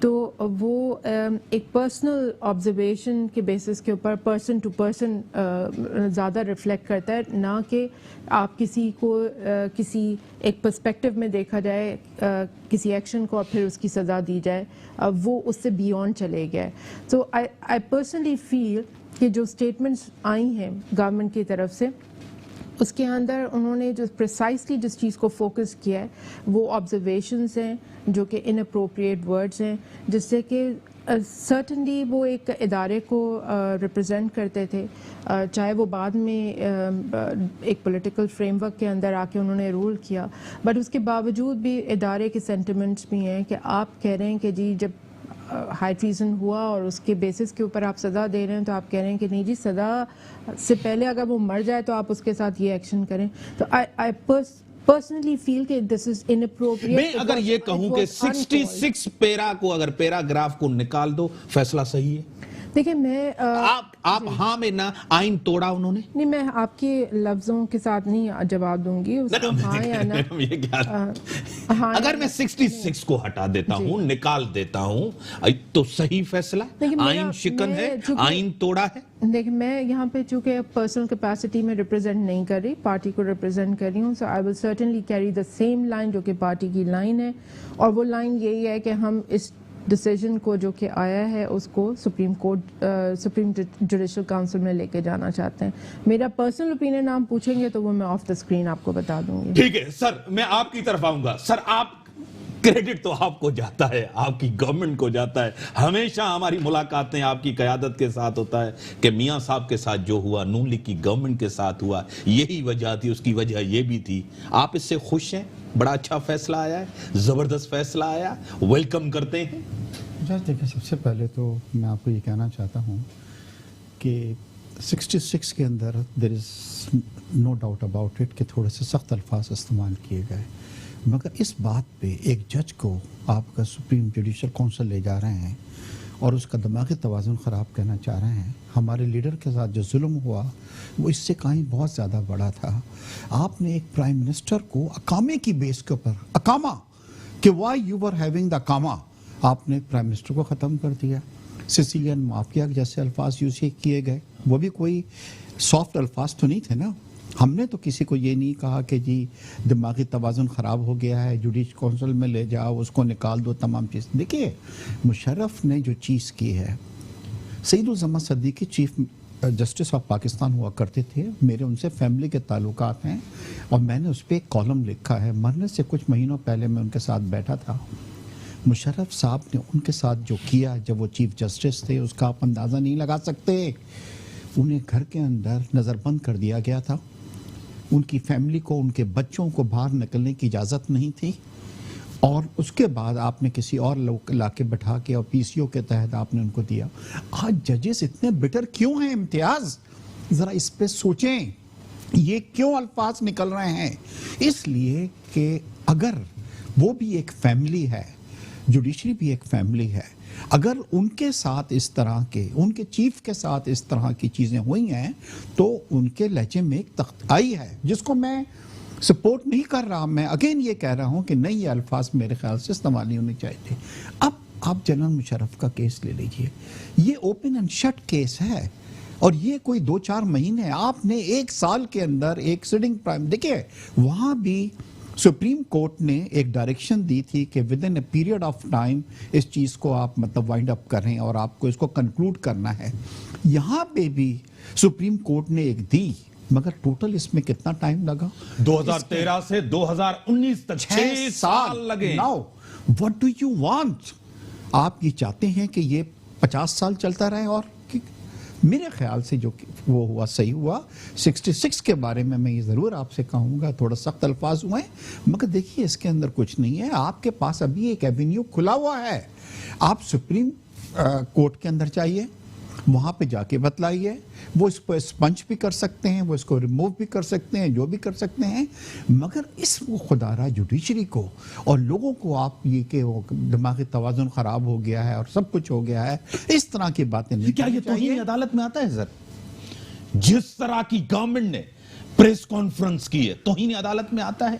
تو وہ ایک پرسنل آبزرویشن کے بیسس کے اوپر پرسن ٹو پرسن زیادہ ریفلیکٹ کرتا ہے، نہ کہ آپ کسی کو کسی ایک پرسپیکٹو میں دیکھا جائے کسی ایکشن کو اور پھر اس کی سزا دی جائے، وہ اس سے بیونڈ چلے گیا ہے. سو آئی پرسنلی فیل کہ جو اسٹیٹمنٹس آئی ہیں گورنمنٹ کی طرف سے، اس کے اندر انہوں نے جو پریسائسلی جس چیز کو فوکس کیا ہے وہ آبزرویشنس ہیں جو کہ ان اپروپریٹ ورڈز ہیں، جس سے کہ سرٹنلی وہ ایک ادارے کو ریپرزینٹ کرتے تھے، چاہے وہ بعد میں ایک پولیٹیکل فریم ورک کے اندر آ کے انہوں نے رول کیا، بٹ اس کے باوجود بھی ادارے کے سینٹیمنٹس بھی ہیں کہ آپ کہہ رہے ہیں کہ جی جب ہائی ٹریزن ہوا اور اس کے بیسس کے اوپر آپ سزا دے رہے ہیں تو آپ کہہ رہے ہیں کہ نہیں جی سزا سے پہلے اگر وہ مر جائے تو آپ اس کے ساتھ یہ ایکشن کریں. تو آئی پرسنلی فیل کہ دس از اناپروپریٹ. میں اگر یہ کہوں کہ 66 پیرا کو اگر پیراگراف کو نکال دو فیصلہ صحیح ہے؟ دیکھیں میں آپ ہاں میں نہ آئین توڑا انہوں نے؟ نہیں، میں آپ کے لفظوں کے ساتھ نہیں جواب دوں گی اس کو ہاں یا نہ. اگر میں 66 کو ہٹا دیتا ہوں، نکال دیتا ہوں، تو صحیح فیصلہ؟ آئین شکن ہے، آئین توڑا ہے؟ دیکھیں میں یہاں پہ چونکہ پرسنل کیپیسٹی میں ریپرزینٹ نہیں کر رہی، پارٹی کو ریپرزینٹ کر رہی ہوں، so I will certainly carry the same line جو کہ پارٹی کی لائن ہے، اور وہ لائن یہی ہے کہ ہم اس ڈیسیجن کو جو کہ آیا ہے اس کو سپریم جوڈیشل کاؤنسل میں لے کے جانا چاہتے ہیں. میرا پرسنل اوپینین آپ پوچھیں گے تو وہ میں آف دا اسکرین آپ کو بتا دوں گی. ٹھیک ہے سر، میں آپ کی طرف آؤں گا. سر آپ کریڈٹ تو آپ کو جاتا ہے، آپ کی گورنمنٹ کو جاتا ہے. ہمیشہ ہماری ملاقاتیں آپ کی قیادت کے ساتھ ہوتا ہے کہ میاں صاحب کے ساتھ جو ہوا نون لیگ کی گورنمنٹ کے ساتھ ہوا، یہی وجہ تھی، اس کی وجہ یہ بھی تھی. آپ اس سے خوش ہیں؟ بڑا اچھا فیصلہ آیا ہے، زبردست فیصلہ آیا، ویلکم کرتے ہیں. جج دیکھیں، سب سے پہلے تو میں آپ کو یہ کہنا چاہتا ہوں کہ 66 کے اندر دیر از نو ڈاؤٹ اباؤٹ اٹ کہ تھوڑے سے سخت الفاظ استعمال کیے گئے، مگر اس بات پہ ایک جج کو آپ کا سپریم جوڈیشل کونسل لے جا رہے ہیں اور اس کا دماغی توازن خراب کرنا چاہ رہے ہیں. ہمارے لیڈر کے ساتھ جو ظلم ہوا وہ اس سے کہیں بہت زیادہ بڑا تھا. آپ نے ایک پرائم منسٹر کو اقامے کی بیس کے اوپر اقامہ کہ why you are having the اقامہ، آپ نے پرائم منسٹر کو ختم کر دیا. سیسیلین مافیا جیسے الفاظ یوز کیے گئے، وہ بھی کوئی سافٹ الفاظ تو نہیں تھے نا. ہم نے تو کسی کو یہ نہیں کہا کہ جی دماغی توازن خراب ہو گیا ہے، جوڈیشل کونسل میں لے جاؤ، اس کو نکال دو، تمام چیز. دیکھیے مشرف نے جو چیز کی ہے، سعید الزمان Siddiqui chief justice of Pakistan ہوا کرتے تھے، میرے ان سے فیملی کے تعلقات ہیں اور میں نے اس پہ ایک کالم لکھا ہے. مرنے سے کچھ مہینوں پہلے میں ان کے ساتھ بیٹھا تھا. مشرف صاحب نے ان کے ساتھ جو کیا جب وہ چیف جسٹس تھے اس کا آپ اندازہ نہیں لگا سکتے. انہیں گھر کے اندر نظر بند کر دیا گیا تھا، ان کی فیملی کو، ان کے بچوں کو باہر نکلنے کی اجازت نہیں تھی، اور اس کے بعد آپ نے کسی اور لوگ لا کے بٹھا کے اور پی سی او کے تحت آپ نے ان کو دیا. آج ججز اتنے بٹر کیوں ہیں امتیاز؟ ذرا اس پہ سوچیں، یہ کیوں الفاظ نکل رہے ہیں؟ اس لیے کہ اگر وہ بھی ایک فیملی ہے، جوڈیشری بھی ایک فیملی ہے، اگر ان کے ساتھ اس طرح کے، ان کے چیف کے ساتھ اس طرح کی چیزیں ہوئی ہیں تو ان کے لہجے میں ایک تخت آئی ہے جس کو میں سپورٹ نہیں کر رہا. میں اگین یہ کہہ رہا ہوں کہ نہیں، یہ الفاظ میرے خیال سے استعمال نہیں ہونے چاہیے تھے. اب آپ جنرل مشرف کا کیس لے لیجئے، یہ اوپن اینڈ شٹ کیس ہے اور یہ کوئی 2-4 مہینے، آپ نے 1 سال کے اندر ایک سٹنگ پرائم، دیکھیں وہاں بھی سپریم کورٹ نے ایک ڈائریکشن دی تھی کہ within a period of time اس چیز کو آپ مطلب وائنڈ اپ کریں اور آپ کو اس کو کنکلوڈ کرنا ہے. یہاں پہ بھی سپریم کورٹ نے ایک دی، مگر ٹوٹل اس میں کتنا ٹائم لگا؟ 2013 سے 2019 تک 6 سال لگے. Now what do you want؟ آپ یہ چاہتے ہیں کہ یہ 50 سال چلتا رہے؟ اور میرے خیال سے جو وہ ہوا صحیح ہوا. 66 کے بارے میں یہ ضرور آپ سے کہوں گا تھوڑا سخت الفاظ ہوئے، مگر دیکھیے اس کے اندر کچھ نہیں ہے. آپ کے پاس ابھی ایک ایونیو کھلا ہوا ہے، آپ سپریم کورٹ کے اندر جائیے، وہاں پہ جا کے بتلائیے. وہ اس کو اسپنچ بھی کر سکتے ہیں، وہ اس کو ریموو بھی کر سکتے ہیں، جو بھی کر سکتے ہیں، مگر اس وہ خدارہ جوڈیشری کو اور لوگوں کو آپ یہ کہ وہ دماغی توازن خراب ہو گیا ہے اور سب کچھ ہو گیا ہے، اس طرح کی باتیں نہیں. کیا یہ توہین عدالت میں آتا ہے سر؟ جس طرح کی گورنمنٹ نے پریس کانفرنس کی ہے، توہین عدالت میں آتا ہے؟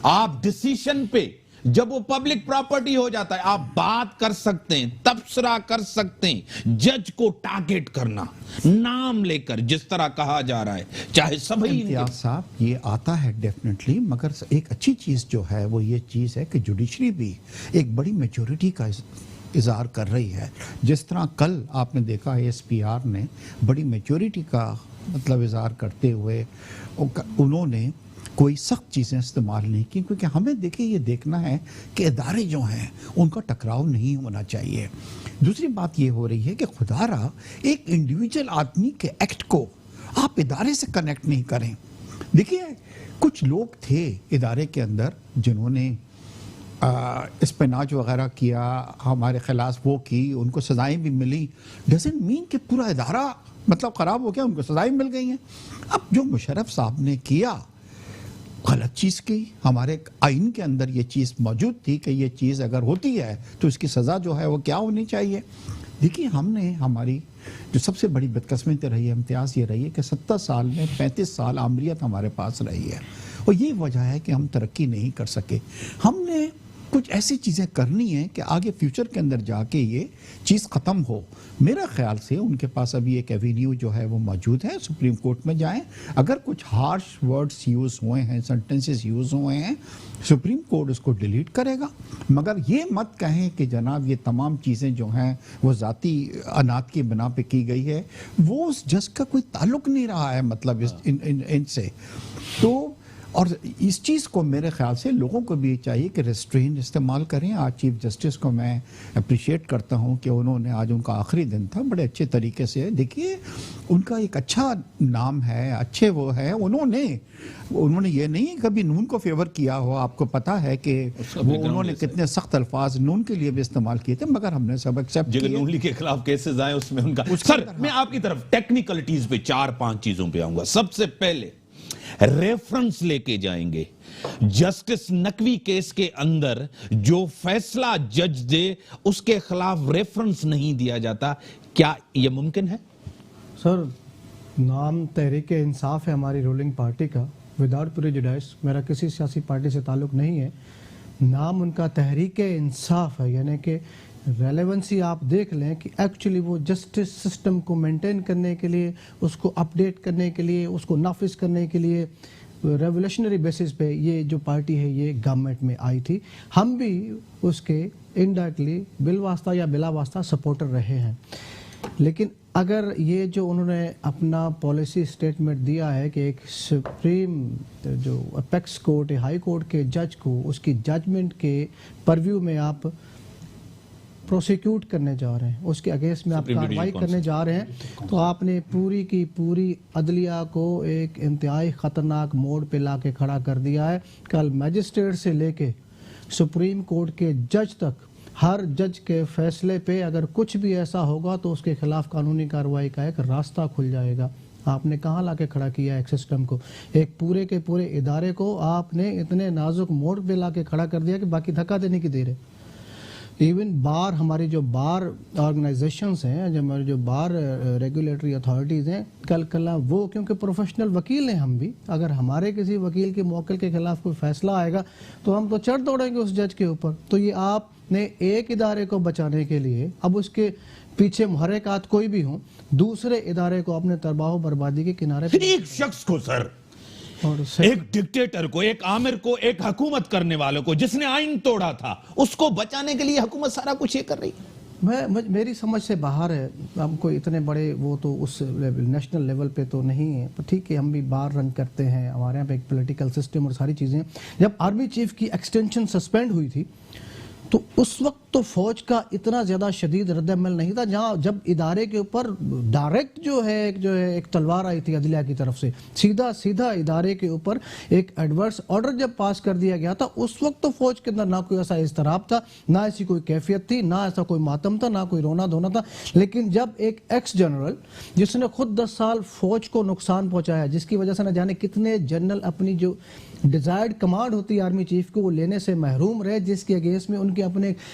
آپ ڈیسیشن پہ جب وہ پبلک پراپرٹی ہو جاتا ہے آپ بات کر سکتے ہیں, تبصرہ کر سکتے ہیں, جج کو ٹارگٹ کرنا نام لے کر جس طرح کہا جا رہا ہے, چاہے سبھی امتیاز صاحب یہ آتا ہے ڈیفینیٹلی, مگر ایک اچھی چیز جو ہے وہ یہ چیز ہے کہ جوڈیشری بھی ایک بڑی میجورٹی کا اظہار کر رہی ہے. جس طرح کل آپ نے دیکھا ایس پی آر نے بڑی میجورٹی کا مطلب اظہار کرتے ہوئے انہوں نے کوئی سخت چیزیں استعمال نہیں کی, کیونکہ ہمیں دیکھیں یہ دیکھنا ہے کہ ادارے جو ہیں ان کا ٹکراؤ نہیں ہونا چاہیے. دوسری بات یہ ہو رہی ہے کہ خدا را ایک انڈیویجول آدمی کے ایکٹ کو آپ ادارے سے کنیکٹ نہیں کریں. دیکھیے کچھ لوگ تھے ادارے کے اندر جنہوں نے اسپیناج وغیرہ کیا, ہمارے خلاف وہ کی, ان کو سزائیں بھی ملی, ڈزنٹ مین کہ پورا ادارہ مطلب خراب ہو گیا, ان کو سزائیں مل گئی ہیں. اب جو مشرف صاحب نے کیا غلط چیز کی, ہمارے آئین کے اندر یہ چیز موجود تھی کہ یہ چیز اگر ہوتی ہے تو اس کی سزا جو ہے وہ کیا ہونی چاہیے. دیکھیے ہم نے ہماری جو سب سے بڑی بدقسمتی رہی ہے امتیاز یہ رہی ہے کہ 70 سال میں 35 سال آمریت ہمارے پاس رہی ہے, اور یہ وجہ ہے کہ ہم ترقی نہیں کر سکے. ہم نے کچھ ایسی چیزیں کرنی ہیں کہ آگے فیوچر کے اندر جا کے یہ چیز ختم ہو. میرا خیال سے ان کے پاس ابھی ایک ایوینیو جو ہے وہ موجود ہے, سپریم کورٹ میں جائیں. اگر کچھ ہارش ورڈز یوز ہوئے ہیں, سنٹنسز یوز ہوئے ہیں, سپریم کورٹ اس کو ڈیلیٹ کرے گا. مگر یہ مت کہیں کہ جناب یہ تمام چیزیں جو ہیں وہ ذاتی انات کی بنا پہ کی گئی ہے, وہ اس جج کا کوئی تعلق نہیں رہا ہے مطلب ان سے. تو اور اس چیز کو میرے خیال سے لوگوں کو بھی چاہیے کہ ریسٹرین استعمال کریں. آج چیف جسٹس کو میں اپریشیٹ کرتا ہوں کہ انہوں نے آج ان کا آخری دن تھا, بڑے اچھے طریقے سے, دیکھیے ان کا ایک اچھا نام ہے, اچھے وہ ہے, انہوں نے یہ نہیں کبھی نون کو فیور کیا ہو. آپ کو پتا ہے کہ وہ انہوں نے کتنے سخت الفاظ نون کے لیے بھی استعمال کیے تھے, مگر ہم نے سب ایکسیپٹ کیے. نون لیگ کے خلاف کیسز آئے اس میں ان کا. سر میں آپ کی طرف ٹیکنیکلٹیز پہ 4-5 چیزوں پہ آؤں گا. سب سے پہلے ریفرنس لے کے جائیں گے. جسٹس نقوی کیس کے اندر جو فیصلہ جج دے اس کے خلاف ریفرنس نہیں دیا جاتا, کیا یہ ممکن ہے؟ سر نام تحریک انصاف ہے ہماری رولنگ پارٹی کا, وداؤٹ پریجوڈائس. میرا کسی سیاسی پارٹی سے تعلق نہیں ہے. نام ان کا تحریک انصاف ہے, یعنی کہ ریلیونسی آپ دیکھ لیں کہ ایکچولی وہ جسٹس سسٹم کو مینٹین کرنے کے لیے, اس کو اپڈیٹ کرنے کے لیے, اس کو نافذ کرنے کے لیے ریولیوشنری بیسس پہ یہ جو پارٹی ہے یہ گورنمنٹ میں آئی تھی. ہم بھی اس کے انڈائریکٹلی بالواسطہ یا بلا واسطہ سپورٹر رہے ہیں. لیکن اگر یہ جو انہوں نے اپنا پالیسی سٹیٹمنٹ دیا ہے کہ ایک سپریم جو اپیکس کورٹ ہے, ہائی کورٹ کے جج کو اس کی ججمنٹ کے پرویو میں آپ پروسیکیوٹ کرنے جا رہے ہیں, اس کے اگینسٹ میں آپ کارروائی کرنے جا رہے ہیں, تو آپ نے پوری کی پوری عدلیہ کو ایک انتہائی خطرناک موڑ پہ لا کے کھڑا کر دیا ہے. کل میجسٹریٹ سے لے کے سپریم کورٹ کے جج تک ہر جج کے فیصلے پہ اگر کچھ بھی ایسا ہوگا تو اس کے خلاف قانونی کارروائی کا ایک راستہ کھل جائے گا. آپ نے کہاں لا کے کھڑا کیا ایک سسٹم کو, ایک پورے کے پورے ادارے کو آپ نے اتنے نازک موڑ پہ لا کے کھڑا کر دیا کہ باقی دھکا دینے کی دیر ہے. ایون بار, ہماری جو بار آرگنائزیشنز ہیں, جو ہمارے جو بار ریگولیٹری اتھارٹیز ہیں, کل وہ کیونکہ پروفیشنل وکیل ہیں ہم بھی, اگر ہمارے کسی وکیل کے موکل کے خلاف کوئی فیصلہ آئے گا تو ہم تو چڑھ دوڑیں گے اس جج کے اوپر. تو یہ آپ نے ایک ادارے کو بچانے کے لیے اب اس کے پیچھے محرکات کوئی بھی ہوں, دوسرے ادارے کو اپنے تباہ و بربادی کے کنارے پہ, ایک شخص کو سر, ایک ڈکٹیٹر کو, ایک آمر کو, ایک حکومت کرنے والوں کو جس نے آئین توڑا تھا, اس کو بچانے کے لیے حکومت سارا کچھ یہ کر رہی ہے. میری سمجھ سے باہر ہے. ہم کوئی اتنے بڑے وہ تو اس نیشنل لیول پہ تو نہیں ہے, ٹھیک ہے ہم بھی بار رن کرتے ہیں, ہمارے یہاں پہ ایک پولیٹیکل سسٹم اور ساری چیزیں. جب آرمی چیف کی ایکسٹینشن سسپینڈ ہوئی تھی تو اس وقت تو فوج کا اتنا زیادہ شدید رد عمل نہیں تھا, جب ادارے کے اوپر ڈائریکٹ جو ہے ایک تلوار آئی تھی عدلیہ کی طرف سے, سیدھا ادارے کے اوپر ایک ایڈورس آرڈر جب پاس کر دیا گیا تھا, اس وقت تو فوج کے اندر نہ کوئی ایسا اضطراب تھا, نہ ایسی کوئی کیفیت تھی, نہ ایسا کوئی ماتم تھا, نہ کوئی رونا دھونا تھا. لیکن جب ایک ایکس جنرل جس نے خود 10 سال فوج کو نقصان پہنچایا, جس کی وجہ سے نہ جانے کتنے جنرل اپنی جو ڈیزائرڈ کمانڈ ہوتی ہے آرمی چیف کو وہ لینے سے محروم رہے, جس کے اگینسٹ میں ان کے اپنے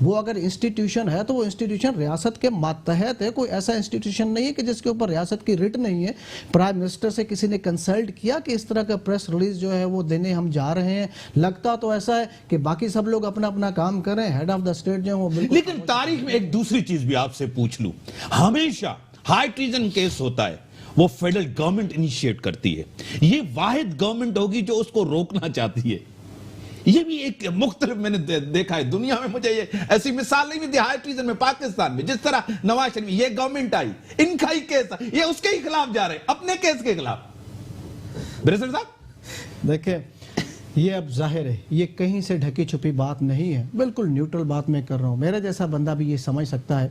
وہ اگر انسٹیٹیوشن ہے تو وہ انسٹیٹیوشن ریاست کے ماتحت ہے. کوئی ایسا انسٹیٹیوشن نہیں ہے کہ جس کے اوپر ریاست کی رٹ نہیں ہے. پرائم منسٹر سے کسی نے کنسلٹ کیا کہ اس طرح کا پریس ریلیز جو ہے وہ دینے ہم جا رہے ہیں؟ لگتا تو ایسا ہے کہ باقی سب لوگ اپنا اپنا کام کریں, ہیڈ آف دا اسٹیٹ جو ہے وہ بالکل. لیکن تاریخ میں ایک دوسری چیز بھی آپ سے پوچھ لوں, ہمیشہ ہائی ٹریزن کیس ہوتا ہے وہ فیڈرل گورنمنٹ انیشیٹ کرتی ہے. یہ واحد گورنمنٹ ہوگی جو اس کو روکنا چاہتی ہے. یہ بھی ایک مختلف میں نے دیکھا ہے دنیا میں, مجھے یہ ایسی مثال نہیں ملتی. ہائی ٹریزن میں پاکستان میں جس طرح نواز شریف, یہ گورنمنٹ آئی, ان کا ہی کیس, یہ اس کے ہی خلاف جا رہے ہیں, اپنے کیس کے خلاف. بریسر صاحب دیکھیں, یہ اب ظاہر ہے یہ کہیں سے ڈھکی چھپی بات نہیں ہے, بالکل نیوٹرل بات میں کر رہا ہوں. میرا جیسا بندہ بھی یہ سمجھ سکتا ہے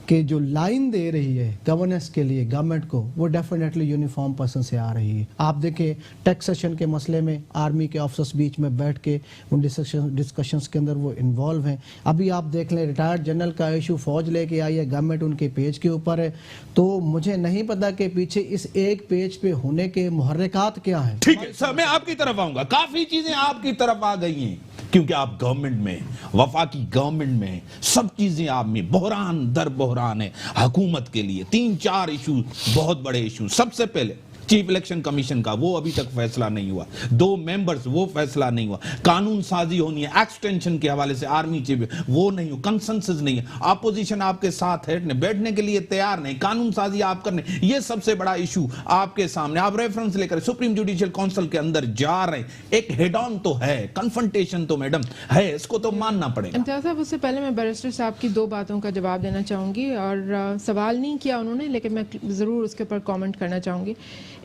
کہ جو لائن دے رہی ہے گورننس کے لیے گورنمنٹ کو, وہ ڈیفینیٹلی یونیفارم پرسن سے آ رہی ہے. آپ دیکھیں ٹیکسیشن کے مسئلے میں آرمی کے آفیسرز بیچ میں بیٹھ کے ان ڈسکشنز کے اندر وہ انوالو ہیں. ابھی آپ دیکھ لیں ریٹائرڈ جنرل کا ایشو فوج لے کے آئی ہے, گورنمنٹ ان کے پیج کے اوپر ہے. تو مجھے نہیں پتا کہ پیچھے اس ایک پیج پہ ہونے کے محرکات کیا ہیں. ٹھیک ہے سر, میں آپ کی طرف آؤں گا. کافی چیزیں آپ کی طرف آ گئی ہیں کیونکہ آپ گورنمنٹ میں, وفاقی گورنمنٹ میں سب چیزیں آپ میں بحران در بحران ہے. حکومت کے لیے 3-4 ایشو, بہت بڑے ایشو. سب سے پہلے چیف الیکشن کمیشن کا, وہ ابھی تک فیصلہ نہیں ہوا. 2 ممبرز, وہ فیصلہ نہیں ہوا. قانون سازی ہونی ہے ایکسٹینشن کے حوالے سے, آرمی چیف, وہ نہیں ہو. کنسنسس نہیں ہے. اپوزیشن آپ کے ساتھ ہے, بیٹھنے کے لیے تیار نہیں. قانون سازی آپ کرنے, یہ سب سے بڑا ایشو آپ کے سامنے. آپ ریفرنس لے کر سپریم جوڈیشل کونسل کے اندر جا رہے ہیں. ایک ہیڈ آن تو ہے, کنفرنٹیشن تو میڈم ہے, اس کو تو ماننا پڑے گا. امتیاز صاحب, اس سے پہلے میں بیرسٹر صاحب کی 2 باتوں کا جواب دینا چاہوں گی, اور سوال نہیں کیا انہوں نے, لیکن میں ضرور اس کے اوپر کامنٹ کرنا چاہوں گی.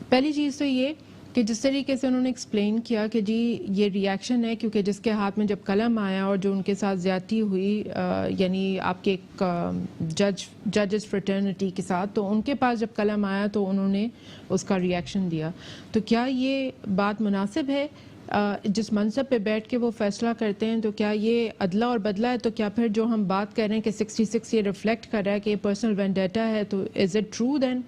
پہلی چیز تو یہ کہ جس طریقے سے انہوں نے ایکسپلین کیا کہ جی یہ ریاکشن ہے کیونکہ جس کے ہاتھ میں جب قلم آیا اور جو ان کے ساتھ زیادتی ہوئی, یعنی آپ کے ایک ججز فریٹرنٹی کے ساتھ, تو ان کے پاس جب قلم آیا تو انہوں نے اس کا ریاکشن دیا. تو کیا یہ بات مناسب ہے؟ جس منصب پہ بیٹھ کے وہ فیصلہ کرتے ہیں, تو کیا یہ عدلہ اور بدلہ ہے؟ تو کیا پھر جو ہم بات کر رہے ہیں کہ 66 یہ ریفلیکٹ کر رہا ہے کہ یہ پرسنل وینڈیٹا ہے, تو از اٹ ٹرو دین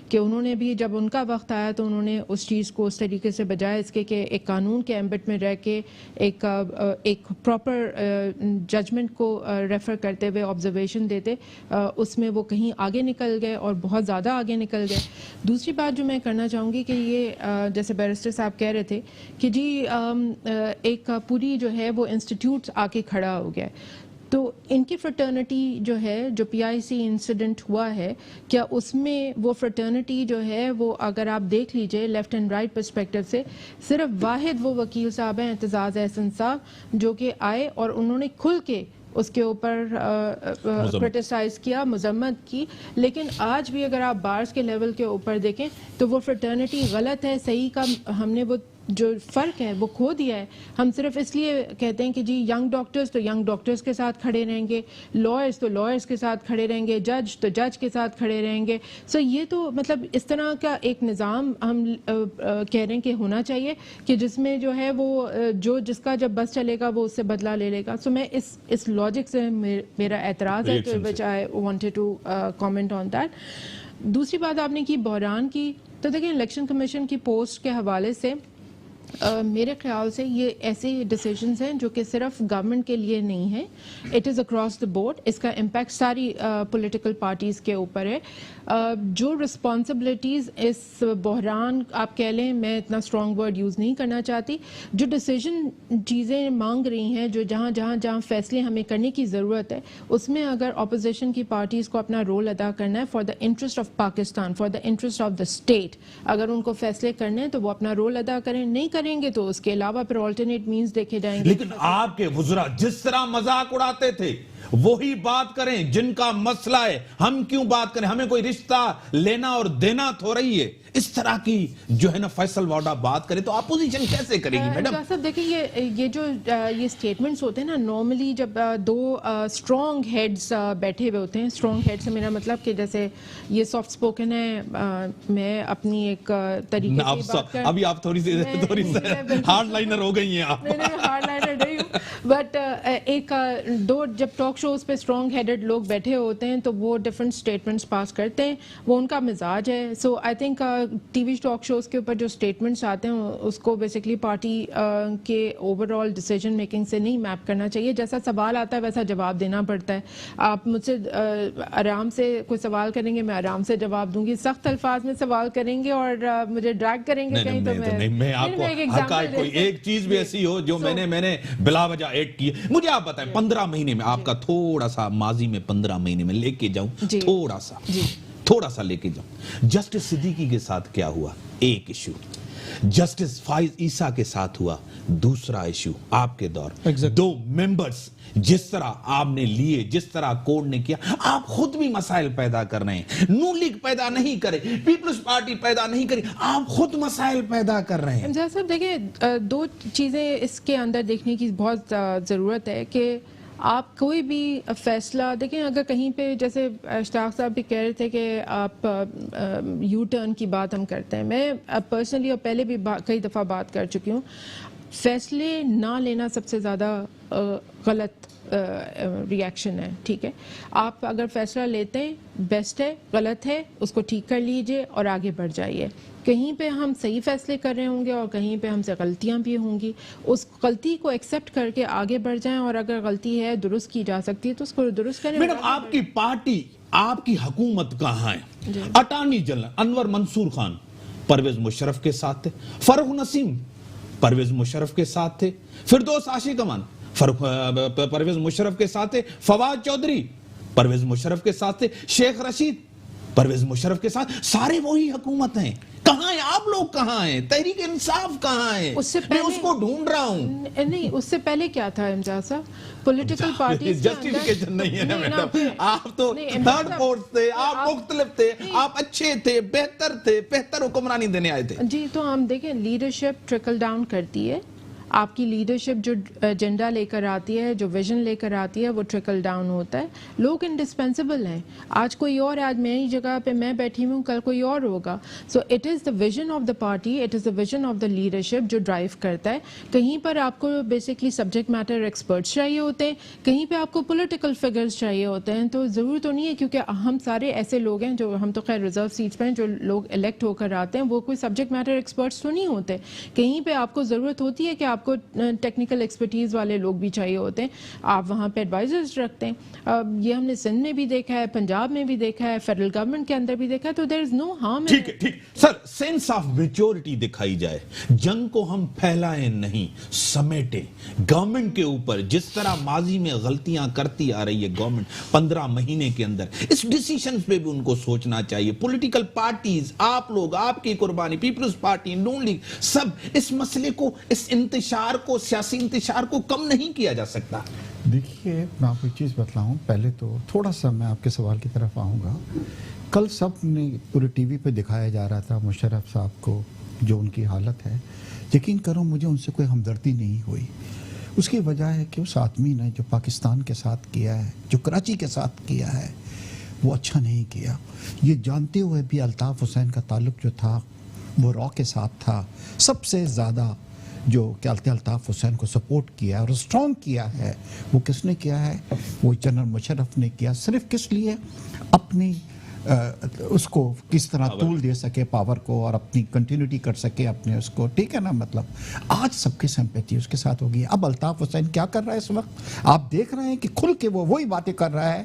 کہ انہوں نے بھی جب ان کا وقت آیا تو انہوں نے اس چیز کو اس طریقے سے بجائے اس کے کہ ایک قانون کے ایمبٹ میں رہ کے ایک پراپر ججمنٹ کو ریفر کرتے ہوئے آبزرویشن دیتے, اس میں وہ کہیں آگے نکل گئے اور بہت زیادہ آگے نکل گئے. دوسری بات جو میں کرنا چاہوں گی کہ یہ جیسے بیرسٹر صاحب کہہ رہے تھے کہ جی ایک پوری جو ہے وہ انسٹیٹیوٹ آ کے کھڑا ہو گیا. تو ان کی فریٹرنٹی جو ہے, جو PIC انسیڈنٹ ہوا ہے, کیا اس میں وہ فریٹرنٹی جو ہے وہ اگر آپ دیکھ لیجئے لیفٹ اینڈ رائٹ پرسپیکٹو سے, صرف واحد وہ وکیل صاحب ہیں اعتزاز احسن صاحب جو کہ آئے اور انہوں نے کھل کے اس کے اوپر کرٹیسائز کیا, مذمت کی. لیکن آج بھی اگر آپ بارز کے لیول کے اوپر دیکھیں تو وہ فریٹرنٹی غلط ہے, صحیح کا ہم نے وہ جو فرق ہے وہ کھو دیا ہے. ہم صرف اس لیے کہتے ہیں کہ جی ینگ ڈاکٹرز تو ینگ ڈاکٹرز کے ساتھ کھڑے رہیں گے, لائرز تو لائرز کے ساتھ کھڑے رہیں گے, جج تو جج کے ساتھ کھڑے رہیں گے. یہ تو مطلب اس طرح کا ایک نظام ہم کہہ رہے ہیں کہ ہونا چاہیے کہ جس میں جو ہے وہ جو جس کا جب بس چلے گا وہ اس سے بدلہ لے لے گا. میں اس لاجک سے میرا اعتراض ہے, تو which I wanted to comment on that. دوسری بات آپ نے کی بحران کی, تو دیکھیں الیکشن کمیشن کی پوسٹ کے حوالے سے میرے خیال سے یہ ایسے ڈیسیجنز ہیں جو کہ صرف گورنمنٹ کے لیے نہیں ہیں, it is across the board. اس کا امپیکٹ ساری پولیٹیکل پارٹیز کے اوپر ہے. جو رسپانسبلٹیز اس بحران آپ کہہ لیں, میں اتنا اسٹرانگ ورڈ یوز نہیں کرنا چاہتی, جو ڈیسیجن چیزیں مانگ رہی ہیں, جو جہاں فیصلے ہمیں کرنے کی ضرورت ہے, اس میں اگر اپوزیشن کی پارٹیز کو اپنا رول ادا کرنا ہے for the interest of Pakistan, for the interest of the state, اگر ان کو فیصلے کرنے ہیں تو وہ اپنا رول ادا کریں. نہیں کریں گے تو اس کے علاوہ پھر آلٹرنیٹ مینز دیکھے جائیں گے. لیکن آپ کے وزراء جس طرح مذاق اڑاتے تھے وہی بات کریں, جن کا مسئلہ ہے ہم کیوں بات کریں, ہمیں کوئی رشتہ لینا اور دینا تو رہی ہے. اس طرح کی جو ہے نا فیصل وارڈا بات کرے تو اپوزیشن کیسے کرے گی میڈم؟ صاحب دیکھیں یہ جو یہ سٹیٹمنٹس ہوتے ہیں نا, نارملی جب 2 اسٹرانگ ہیڈز بیٹھے ہوئے ہوتے ہیں, اسٹرانگ ہیڈ سے میرا مطلب کہ جیسے یہ سافٹ اسپوکن ہے, میں اپنی ایک طریقے سے بات کر, ابھی آپ تھوڑی سی ہارڈ لائنر ہو گئی ہیں آپ. نہیں ہارڈ لائنر نہیں ہوں, بٹ ایک دو جب ٹاک شوز پہ اسٹرانگ ہیڈڈ لوگ بیٹھے ہوتے ہیں تو وہ ڈفرینٹ اسٹیٹمنٹس پاس کرتے ہیں, وہ ان کا مزاج ہے. So I think T V talk shows کے اوپر جو اسٹیٹمنٹس آتے ہیں اس کو بیسکلی پارٹی کے اوور آل ڈیسیجن میکنگ سے نہیں میپ کرنا چاہیے. جیسا سوال آتا ہے ویسا جواب دینا پڑتا ہے. آپ مجھ سے آرام سے کوئی سوال کریں گے, میں آرام سے جواب دوں گی. سخت الفاظ میں سوال کریں گے اور مجھے ڈریگ کریں گے کہیں تو میں آپ کو کوئی ایک چیز بھی ایسی ہو جو میں نے بلا وجہ ایڈ کی. مجھے آپ بتائیں 15 مہینے میں آپ کا تھوڑا سا ماضی میں 15 مہینے میں لے کے جاؤں, تھوڑا سا لے کے جاؤں. جسٹس صدیقی کے ساتھ کیا ہوا, ایک ایشو. جسٹس فائز عیسیٰ کے ساتھ ہوا دوسرا ایشو آپ کے دور. 2 ممبرز جس طرح آپ نے لیے, جس طرح کوڈ نے کیا, آپ خود بھی مسائل پیدا کر رہے ہیں. نون لیگ پیدا نہیں کرے, پیپلز پارٹی پیدا نہیں کری, آپ خود مسائل پیدا کر رہے ہیں. امجاد صاحب دیکھیں 2 چیزیں اس کے اندر دیکھنے کی بہت ضرورت ہے کہ آپ کوئی بھی فیصلہ دیکھیں. اگر کہیں پہ جیسے اشتاق صاحب بھی کہہ رہے تھے کہ آپ یو ٹرن کی بات ہم کرتے ہیں, میں پرسنلی اور پہلے بھی کئی دفعہ بات کر چکی ہوں, فیصلے نہ لینا سب سے زیادہ غلط ری ایکشن ہے. ٹھیک ہے, آپ اگر فیصلہ لیتے ہیں بیسٹ ہے, غلط ہے اس کو ٹھیک کر لیجئے اور آگے بڑھ جائیے. کہیں پہ ہم صحیح فیصلے کر رہے ہوں گے اور کہیں پہ ہم سے غلطیاں بھی ہوں گی, اس غلطی کو ایکسیپٹ کر کے آگے بڑھ جائیں, اور اگر غلطی ہے درست کی جا سکتی ہے تو اس کو درست کریں. میڈم آپ کی پارٹی, آپ کی حکومت کہاں ہے؟ اٹارنی جنرل انور منصور خان پرویز مشرف کے ساتھ تھے, فاروق نسیم پرویز مشرف کے ساتھ تھے, فردوس عاشق امان پرویز مشرف کے ساتھ تھے, فواد چودھری پرویز مشرف کے ساتھ تھے, شیخ رشید پرویز مشرف کے ساتھ. سارے وہی حکومت ہیں. کہاں ہیں آپ لوگ, کہاں ہیں تحریک انصاف, کہاں ہے؟ میں اس کو ڈھونڈ رہا ہوں. نہیں, اس سے پہلے کیا تھا امجاد صاحب, پولیٹیکل پارٹیز جسٹیفیکیشن نہیں ہے نا میڈم. آپ تو تھرڈ فورس تھے, آپ مختلف تھے, آپ اچھے تھے, بہتر تھے, بہتر حکمرانی دینے آئے تھے. جی, تو ہم دیکھیں لیڈرشپ ٹرکل ڈاؤن کرتی ہے. آپ کی لیڈرشپ جو ایجنڈا لے کر آتی ہے, جو ویژن لے کر آتی ہے, وہ ٹرکل ڈاؤن ہوتا ہے. لوگ انڈسپینسیبل ہیں. آج کوئی اور, آج میری جگہ پہ میں بیٹھی ہوں, کل کوئی اور ہوگا. So it is the vision of the party, it is the vision of the leadership جو ڈرائیو کرتا ہے. کہیں پر آپ کو بیسکلی سبجیکٹ میٹر ایکسپرٹس چاہیے ہوتے ہیں, کہیں پہ آپ کو پولیٹیکل فگرز چاہیے ہوتے ہیں. تو ضرور تو نہیں ہے, کیونکہ ہم سارے ایسے لوگ ہیں جو, ہم تو خیر ریزرو سیٹس پہ ہیں, جو لوگ الیکٹ ہو کر آتے ہیں وہ کوئی سبجیکٹ میٹر ایکسپرٹس تو نہیں ہوتے. کہیں پہ آپ کو ضرورت ہوتی ہے کہ آپ کو ٹیکنیکل ایکسپرٹیز والے لوگ بھی چاہیے ہوتے ہیں, آپ وہاں پہ ایڈوائزرز رکھتے ہیں. یہ ہم نے سندھ میں بھی دیکھا ہے, پنجاب میں بھی دیکھا ہے, فیڈرل گورنمنٹ کے اندر بھی دیکھا ہے. تو دیر از نو ہارم. ٹھیک ہے, ٹھیک سر, سینس آف میچورٹی دکھائی جائے, جنگ کو ہم پھیلائیں نہیں, سمیٹیں. گورنمنٹ کے اوپر جس طرح ماضی میں غلطیاں کرتی آ رہی ہے گورنمنٹ 15 مہینے کے اندر, اس ڈیسیشنز پہ بھی ان کو سوچنا چاہیے. پولیٹیکل پارٹیز, آپ لوگ, آپ کی قربانی, پیپلز پارٹی, نون لیگ, سب اس مسئلے کو, اس انتشار کو, سیاسی انتشار کو کم نہیں کیا جا سکتا. دیکھیے میں آپ کو ایک چیز بتلاؤں. پہلے تو تھوڑا سا میں آپ کے سوال کی طرف آؤں گا. کل سب نے پورے ٹی وی پہ دکھایا جا رہا تھا مشرف صاحب کو, جو ان کی حالت ہے. یقین کرو مجھے ان سے کوئی ہمدردی نہیں ہوئی. اس کی وجہ ہے کہ اس آدمی نے جو پاکستان کے ساتھ کیا ہے, جو کراچی کے ساتھ کیا ہے, وہ اچھا نہیں کیا. یہ جانتے ہوئے بھی الطاف حسین کا تعلق جو تھا وہ را کے ساتھ تھا. سب سے زیادہ جو کہتے الطاف حسین کو سپورٹ کیا اور اسٹرانگ کیا ہے, وہ کس نے کیا ہے؟ وہ جنرل مشرف نے کیا. صرف کس لیے؟ اپنی اس کو کس طرح طول دے سکے پاور کو, اور اپنی کنٹینیوٹی کر سکے اپنے اس کو. ٹھیک ہے نا, مطلب آج سب کی سمپیتھی اس کے ساتھ ہوگی. اب الطاف حسین کیا کر رہا ہے اس وقت؟ آپ دیکھ رہے ہیں کہ کھل کے وہ وہی باتیں کر رہا ہے,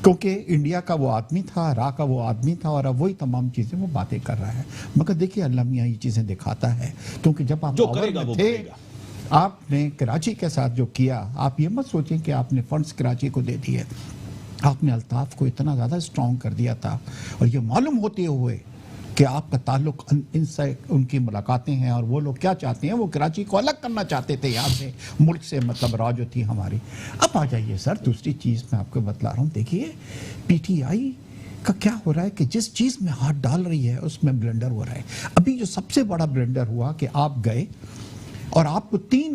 کیونکہ انڈیا کا وہ آدمی تھا, را کا وہ آدمی تھا, اور اب وہی تمام چیزیں وہ باتیں کر رہا ہے. مگر دیکھیے اللہ میاں یہ چیزیں دکھاتا ہے, کیونکہ جب آپ پاور میں تھے, آپ نے کراچی کے ساتھ جو کیا, آپ یہ مت سوچیں کہ آپ نے فنڈز کراچی کو دے دیے. آپ نے الطاف کو اتنا زیادہ اسٹرانگ کر دیا تھا, اور یہ معلوم ہوتے ہوئے کہ آپ کا تعلق ان سے, ان کی ملاقاتیں ہیں, اور وہ لوگ کیا چاہتے ہیں, وہ کراچی کو الگ کرنا چاہتے تھے یہاں سے, ملک سے, مطلب را جو تھی ہماری. اب آ جائیے سر, دوسری چیز میں آپ کو بتلا رہا ہوں. دیکھیے پی ٹی آئی کا کیا ہو رہا ہے کہ جس چیز میں ہاتھ ڈال رہی ہے اس میں بلنڈر ہو رہا ہے. ابھی جو سب سے بڑا بلنڈر ہوا کہ آپ گئے اور آپ کو 3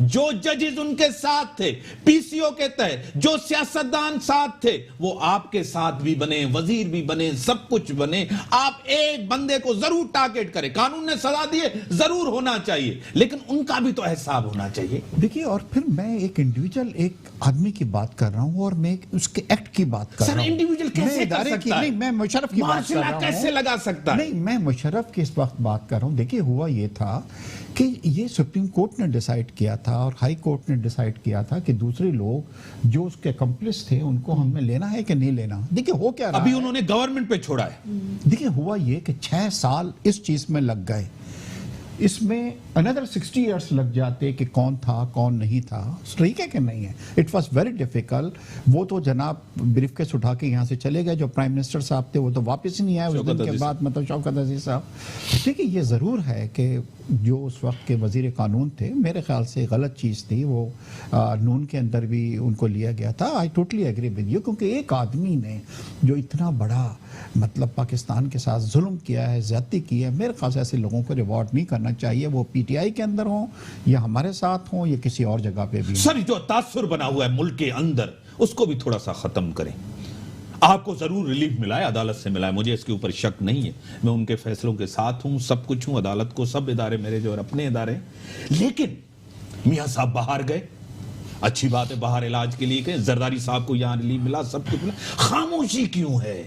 جو ججز ان کے ساتھ تھے, پی سی او کے تحت جو سیاستدان ساتھ تھے, وہ آپ کے ساتھ بھی بنے, وزیر بھی بنے, سب کچھ بنے. آپ ایک بندے کو ضرور ٹارگٹ کریں, قانون نے سزا دیے ضرور ہونا چاہیے, لیکن ان کا بھی تو احساب ہونا چاہیے. دیکھیے, اور پھر میں ایک انڈیویجل ایک آدمی کی بات کر رہا ہوں اور میں اس کے ایکٹ کی بات کر رہا ہوں. سر انڈیویجل کیسے کر سکتا ہے؟ نہیں, میں مشرف کی بات کر رہا ہوں. کیسے لگا سکتا ہے؟ نہیں, میں مشرف کی اس وقت بات کر رہا ہوں. دیکھیے, ہوا یہ تھا کہ یہ سپریم کورٹ نے ڈیسائیڈ کیا تھا اور ہائی کورٹ نے ڈیسائیڈ کیا تھا کہ دوسرے لوگ جو اس کے کمپلس تھے ان کو ہم نے لینا ہے کہ نہیں لینا. دیکھیے, ہو کیا رہا ابھی انہوں نے گورنمنٹ پہ چھوڑا ہے. دیکھیے, ہوا یہ کہ 6 سال اس چیز میں لگ گئے. اس میں another 60 years لگ جاتے کہ کون تھا کون نہیں تھا. ٹھیک ہے کہ نہیں ہے؟ It was very difficult. وہ تو جناب بریف کیس اٹھا کے یہاں سے چلے گئے. جو پرائم منسٹر صاحب تھے وہ تو واپس ہی نہیں آئے اس دن کے بعد, مطلب شوکت عزیز صاحب. دیکھیے, یہ ضرور ہے کہ جو اس وقت کے وزیر قانون تھے, میرے خیال سے غلط چیز تھی وہ. نون کے اندر بھی ان کو لیا گیا تھا. I totally agree with you, کیونکہ ایک آدمی نے جو اتنا بڑا مطلب پاکستان کے ساتھ ظلم کیا ہے, زیادتی کی ہے, میرے خیال سے ایسے لوگوں کو ریوارڈ نہیں کرنا چاہیے, وہ پی ٹی آئی کے اندر ہوں یا ہمارے ساتھ ہوں یا کسی اور جگہ پہ بھی. سر, جو تاثر بنا ہوا ہے ملک کے اندر اس کو بھی تھوڑا سا ختم کریں. آپ کو ضرور ریلیف ملا ہے, عدالت سے ملا ہے, مجھے اس کے اوپر شک نہیں ہے. میں ان کے فیصلوں کے ساتھ ہوں, سب کچھ ہوں. عدالت کو سب ادارے میرے جو اپنے ادارے ہیں, لیکن میاں صاحب باہر گئے, اچھی بات ہے, باہر علاج کے لیے گئے. زرداری صاحب کو یہاں ریلیف ملا, سب کچھ ملا. خاموشی کیوں ہے؟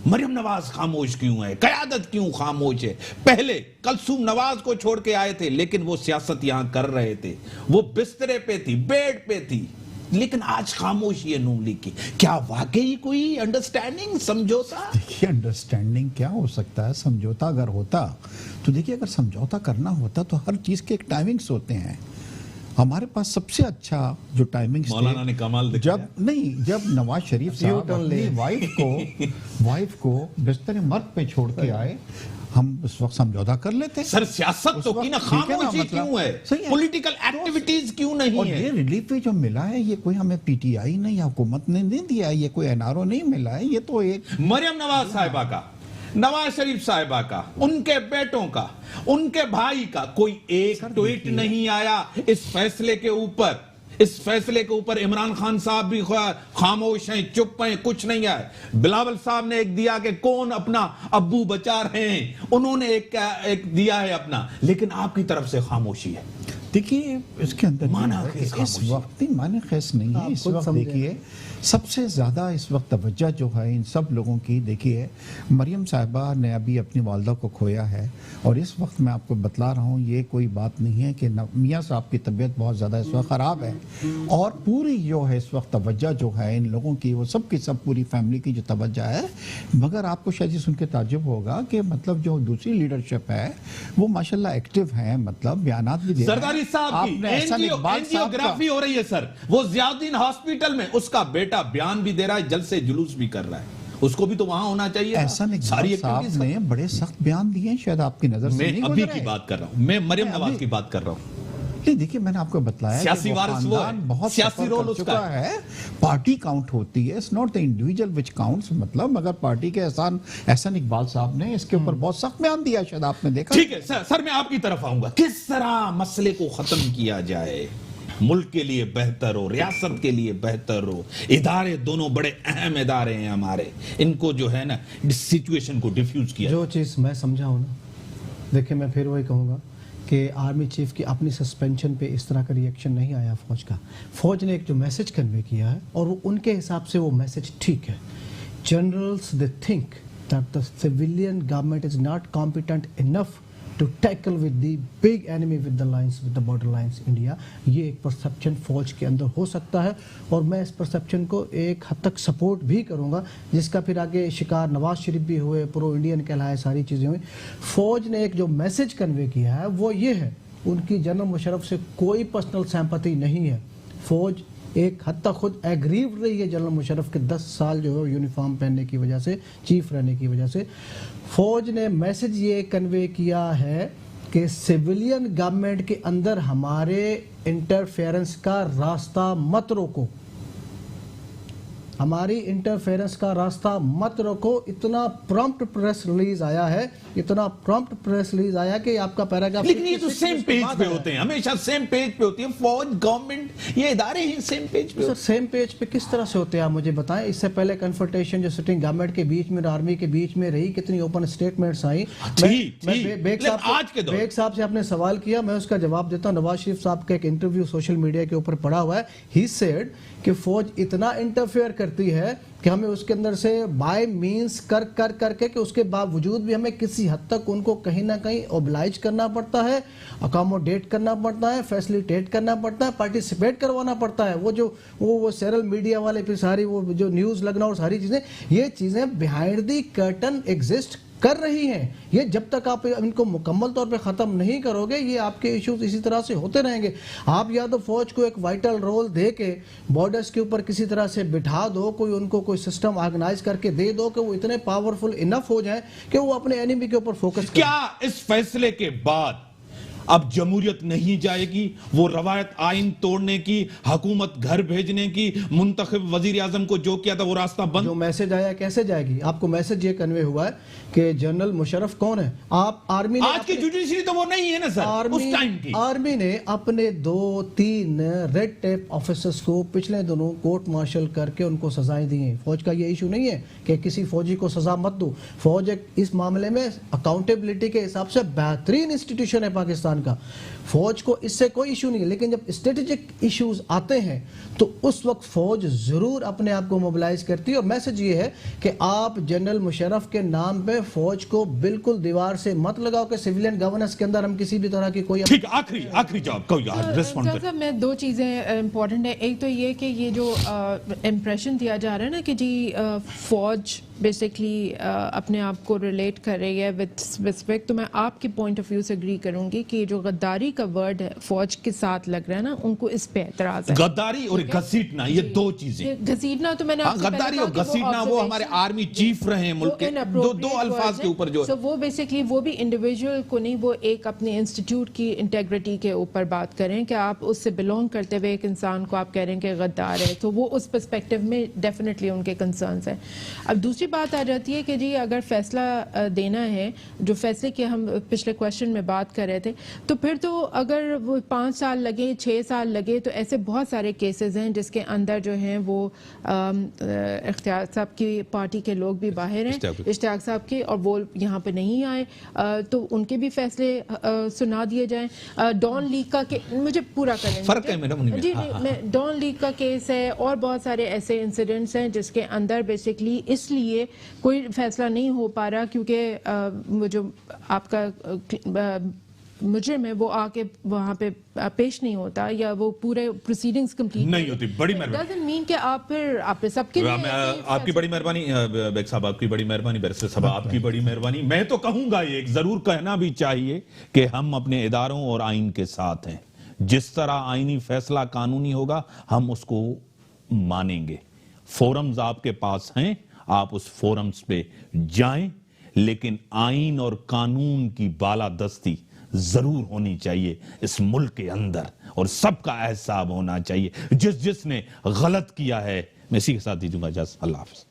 مریم نواز خاموش کیوں ہے؟ قیادت کیوں خاموش ہے؟ پہلے کلثوم نواز کو چھوڑ کے آئے تھے, لیکن وہ سیاست یہاں کر رہے تھے, وہ بسترے پہ تھی, بیڈ پہ تھی, لیکن آج خاموشی ہے نون لیگ کی. کیا واقعی کوئی انڈرسٹینڈنگ, سمجھوتا؟ دیکھیے, انڈرسٹینڈنگ کیا ہو سکتا ہے؟ سمجھوتا اگر ہوتا تو دیکھیے, اگر سمجھوتا کرنا ہوتا تو ہر چیز کے ایک ٹائمنگز ہوتے ہیں. ہمارے پاس سب سے اچھا جو ٹائمنگز مولانا نے کمال دکھایا. جب نواز شریف صاحب اپنی وائف کو بستر مرگ پہ چھوڑ کے آئے, ہم اس وقت سمجھوتا کر لیتے. سر, سیاست تو کی نا, خاموشی کیوں ہے؟ پولیٹیکل ایکٹیویٹیز کیوں نہیں اور ہے؟ یہ ریلیف جو ملا ہے, یہ کوئی ہمیں پی ٹی آئی نے یا حکومت نے نہیں دیا ہے, یہ کوئی این آر او نہیں ملا ہے, یہ تو ایک مریم نواز صاحبہ کا, نواز شریف صاحبہ کا, ان کے بیٹوں کا, ان کے بھائی کا کوئی ایک ٹویٹ نہیں آیا اس فیصلے کے اوپر. اس فیصلے کے اوپر عمران خان صاحب بھی خاموش ہیں, چپ ہیں, کچھ نہیں آئے. بلاول صاحب نے ایک دیا کہ کون اپنا ابو بچا رہے ہیں, انہوں نے ایک دیا ہے اپنا, لیکن آپ کی طرف سے خاموشی ہے. دیکھیے, اس کے اندر اس وقت معنی خیز نہیں ہے. اس وقت دیکھیے, سب سے زیادہ اس وقت توجہ جو ہے ان سب لوگوں کی, دیکھیے مریم صاحبہ نے ابھی اپنی والدہ کو کھویا ہے, اور اس وقت میں آپ کو بتلا رہا ہوں, یہ کوئی بات نہیں ہے کہ میاں صاحب کی طبیعت بہت زیادہ اس وقت خراب ہے, اور پوری جو ہے اس وقت توجہ جو ہے ان لوگوں کی, وہ سب کی سب پوری فیملی کی جو توجہ ہے. مگر آپ کو شاید سن کے تعجب ہوگا کہ مطلب جو دوسری لیڈرشپ ہے وہ ماشاءاللہ ایکٹیو ہیں, مطلب بیانات بھی دے رہے ہیں. زرداری صاحب کی اینجیوگرافی ہو رہی ہے سر, وہ ضیاءالدین ہاسپٹل میں, اس کا بیٹا بیان بھی دے رہا ہے, جلسے جلوس بھی کر رہا ہے, اس کو بھی تو وہاں ہونا چاہیے. احسان اقبال صاحب نے بڑے سخت بیان دیے ہیں, شاید آپ کی نظر سے نہیں گزرے. میں ابھی کی بات کر رہا ہوں, میں مریم نواز کی بات کر رہا ہوں. نہیں, دیکھیے, میں نے آپ کو بتلایا سیاسی وارث وہ ہے, بہت سیاسی رول اس کا ہے. پارٹی کاؤنٹ ہوتی ہے, it's not the individual which counts. مطلب مگر پارٹی کے احسان اقبال صاحب نے اس کے اوپر بہت سخت بیان دیا, شاید آپ نے دیکھا. ٹھیک ہے سر, میں آپ کی طرف آؤں گا. کس طرح مسئلے کو ختم کیا جائے, ملک کے لیے بہتر ہو, ریاست کے لیے بہتر ہو. ادارے دونوں بڑے اہم ادارے ہیں ہمارے, ان کو جو ہے نا سچویشن کو ڈیفیوز کیا. جو چیز میں سمجھا ہوں نا, دیکھیں میں پھر وہی کہوں گا کہ آرمی چیف کی اپنی سسپینشن پہ اس طرح کا ریئیکشن نہیں آیا فوج کا. فوج نے ایک جو میسج کنوے کیا ہے, اور وہ ان کے حساب سے وہ میسج ٹھیک ہے. Generals they think that the civilian government is not competent enough to tackle with the big enemy with the lines, with the border lines India. یہ ایک پرسپشن فوج کے اندر ہو سکتا ہے, اور میں اس پرسپشن کو ایک حد تک سپورٹ بھی کروں گا, جس کا پھر آگے شکار نواز شریف بھی ہوئے, پرو انڈین کہلائے, ساری چیزیں ہوئی. فوج نے ایک جو میسج کنوے کیا ہے وہ یہ ہے, ان کی جنرل مشرف سے کوئی پرسنل سیمپتھی نہیں ہے. فوج ایک حد تک خود ایگریوڈ رہی ہے جنرل مشرف کے 10 سال جو ہے یونیفارم پہننے کی وجہ سے, چیف رہنے کی وجہ سے. فوج نے میسج یہ کنوے کیا ہے کہ سیولین گورنمنٹ کے اندر ہمارے انٹرفیئرنس کا راستہ مت روکو. ہماری انٹرفیرنس کا راستہ مت رکھو. اتنا پرامپٹ پریس ریلیز آیا ہے, اتنا پرامپٹ پریس ریلیز آیا کہ آپ کا پیراگراف, لیکن یہ تو سیم پیج پہ ہوتے ہیں, ہمیشہ سیم پیج پہ ہوتی ہے. فوج, گورنمنٹ, یہ ادارے ہیں سیم پیج پہ. سر سیم پیج پہ کس طرح سے ہوتے ہیں آپ مجھے بتائیں. اس سے پہلے کنفرنٹیشن جو سٹنگ گورنمنٹ کے بیچ میں اور آرمی کے بیچ میں رہی, کتنی اوپن اسٹیٹمنٹس آئیں. بیگ صاحب سے آپ نے سوال کیا, میں اس کا جواب دیتا ہوں. نواز شریف صاحب کا ایک انٹرویو سوشل میڈیا کے اوپر پڑا ہوا ہے. ہی سیڈ کہ فوج اتنا انٹرفیئر کرتی ہے کہ ہمیں اس کے اندر سے بائی مینس کر کے کہ اس کے باوجود بھی ہمیں کسی حد تک ان کو کہیں نہ کہیں اوبلائج کرنا پڑتا ہے, اکاموڈیٹ کرنا پڑتا ہے, فیسلیٹیٹ کرنا پڑتا ہے, پارٹیسپیٹ کروانا پڑتا ہے. وہ سیرل میڈیا والے پھر ساری وہ جو نیوز لگنا اور ساری چیزیں, یہ چیزیں بیہائنڈ دی کرٹن ایگزسٹ کر رہی ہیں. یہ جب تک آپ ان کو مکمل طور پہ ختم نہیں کرو گے, یہ آپ کے ایشوز اسی طرح سے ہوتے رہیں گے. آپ یا تو فوج کو ایک وائٹل رول دے کے بارڈرز کے اوپر کسی طرح سے بٹھا دو, کوئی ان کو کوئی سسٹم آرگنائز کر کے دے دو کہ وہ اتنے پاورفل انف ہو جائیں کہ وہ اپنے اینیمی کے اوپر فوکس کریں. کیا اس فیصلے کے بعد اب جمہوریت نہیں جائے گی؟ وہ روایت آئین توڑنے کی, حکومت گھر بھیجنے کی, منتخب وزیر اعظم کو جو کیا تھا وہ راستہ بند. جو میسج آیا کیسے جائے گی؟ آپ کو میسج یہ کنوے ہوا ہے کہ جنرل مشرف کون ہے. آپ آرمی نے, آج کی جوڈیشری تو وہ نہیں ہے نا سر, اس ٹائم کی آرمی نے اپنے 2-3 ریڈ ٹیپ آفیسرز کو پچھلے دنوں کورٹ مارشل کر کے ان کو سزائیں دی ہیں. فوج کا یہ ایشو نہیں ہے کہ کسی فوجی کو سزا مت دو. فوج اس معاملے میں اکاؤنٹیبلٹی کے حساب سے بہترین انسٹیٹیوشن ہے پاکستان کا. فوج کو اس سے کوئی ایشو نہیں ہے, لیکن جب اسٹریٹجک ایشوز آتے ہیں تو اس وقت فوج ضرور اپنے آپ کو موبلائز کرتی ہے. اور میسج یہ ہے کہ آپ جنرل مشرف کے نام پہ فوج کو بالکل دیوار سے مت لگاؤ کہ سیویلین گورننس کے اندر ہم کسی بھی طرح کی کوئی. ٹھیک, آخری جواب کوئی ریسپونڈ کریں. میں 2 چیزیں امپورٹنٹ ہیں. ایک تو یہ کہ یہ جو امپریشن دیا جا رہا ہے نا کہ جی فوج بیسکلی اپنے آپ کو ریلیٹ کر رہی ہے وتھ اسپیسیفک, تو میں آپ کے پوائنٹ آف ویو سے اگری کروں گی کہ جو غداری کا ورڈ ہے فوج کے ساتھ لگ رہا ہے نا, ان کو اس پہ اعتراض ہے. غداری اور گھسیٹنا, یہ 2 چیزیں. گھسیٹنا تو میں نے غداری اور گھسیٹنا وہ ہمارے آرمی چیف رہے ہیں ملک کے, 2 الفاظ کے اوپر جو وہ بیسکلی وہ بھی انڈیویجول کو نہیں, وہ ایک اپنے انسٹیٹیوٹ کی انٹیگریٹی کے اوپر بات کریں کہ آپ اس سے بلونگ کرتے ہوئے ایک انسان کو آپ کہہ رہے ہیں کہ غدار ہے, تو وہ اس پرسپیکٹو میں ڈیفینیٹلی ان کے کنسرنس ہیں. اب دوسری بات آ جاتی ہے کہ جی اگر فیصلہ دینا ہے, جو فیصلے کی ہم پچھلے کویشچن میں بات کر رہے تھے, تو پھر تو اگر وہ 5 سال لگے 6 سال لگے, تو ایسے بہت سارے کیسز ہیں جس کے اندر جو ہیں وہ اختیار صاحب کی پارٹی کے لوگ بھی باہر ہیں, اشتیاق صاحب کے, اور وہ یہاں پہ نہیں آئے, تو ان کے بھی فیصلے سنا دیے جائیں. ڈان لیگ کا مجھے پورا کریں فرق ہے میڈم, جی ڈان لیگ کا کیس ہے, اور بہت سارے ایسے انسیڈنٹس ہیں جس کے اندر بیسکلی اس لیے کوئی فیصلہ نہیں ہو پا رہا کیونکہ وہ جو آپ کا مجرم ہے وہ آ کے وہاں پہ پیش نہیں ہوتا, یا وہ پورے پروسیڈنگز کمپلیٹ نہیں ہوتی. بڑی مہربانی. ڈزنٹ مین کہ آپ پھر آپ سب کے لیے آپ کی بڑی مہربانی بیگ صاحب, آپ کی بڑی مہربانی, بیرسٹر صاحب آپ کی بڑی مہربانی. میں تو کہوں گا یہ ضرور کہنا بھی چاہیے کہ ہم اپنے اداروں اور آئین کے ساتھ ہیں. جس طرح آئینی فیصلہ قانونی ہوگا ہم اس کو مانیں گے. فورمز آپ کے پاس ہیں, آپ اس فورمز پہ جائیں, لیکن آئین اور قانون کی بالادستی ضرور ہونی چاہیے اس ملک کے اندر, اور سب کا احساب ہونا چاہیے. جس نے غلط کیا ہے, میں اسی کے ساتھ دیجوں گا اجازت. اللہ حافظ.